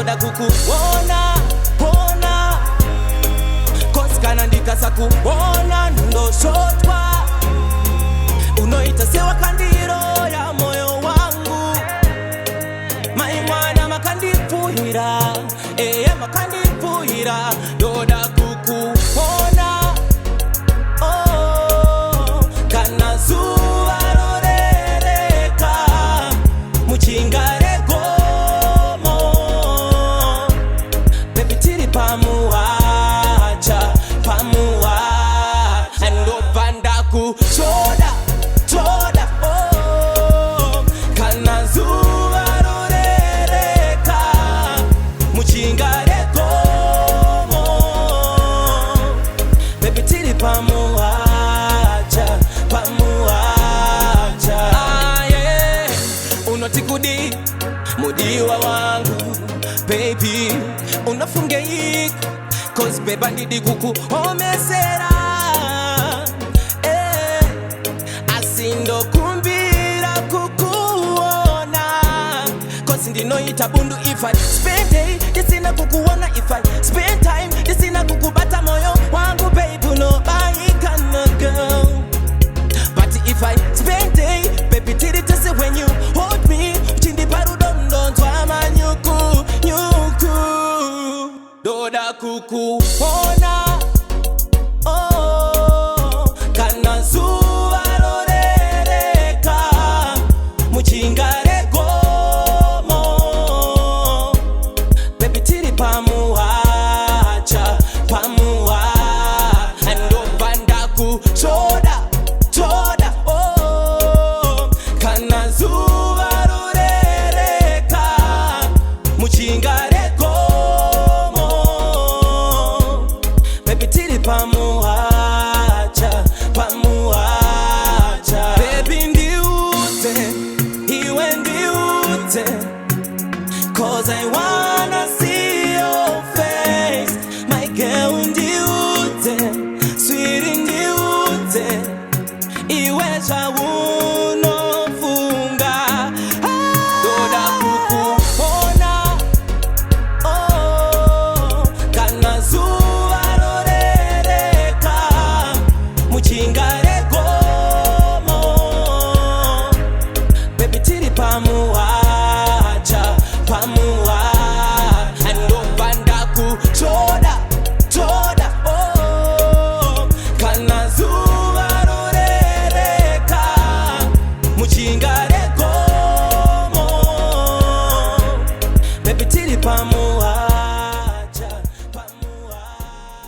ndoda kukuona ona cause kana ndikasa kuona ndoshotwa unoita sewa kandiro ya moyo wangu maimwana makandipuhira makandipuhira ndoda kukuona kana zuwa rorereka muchingare gomo baby tiri pamuwacha ndopanda kuchoda choda kana zuwa rorereka muchingare gomo baby tiri pamuwacha yeah. Unotikudi mudiwa wangu baby unafunge cause beba ndidi kukuomesera asindo kumbira kukuona cause ndinoita bundu if I spend day disina kukuona if I spend time disina kukubata moyo wangu baby no I cannot go but if I spend day baby tiri tese when you hold me chindi parudondo twama nyuku doda kukuona kana zuwa rorereka muchingare gomo baby tiri pamuwacha ndopanda kuchoda choda kana zuwa rorereka muchingare gomo baby tiri pamuwacha baby ndiute iwe ndiute cause I wanna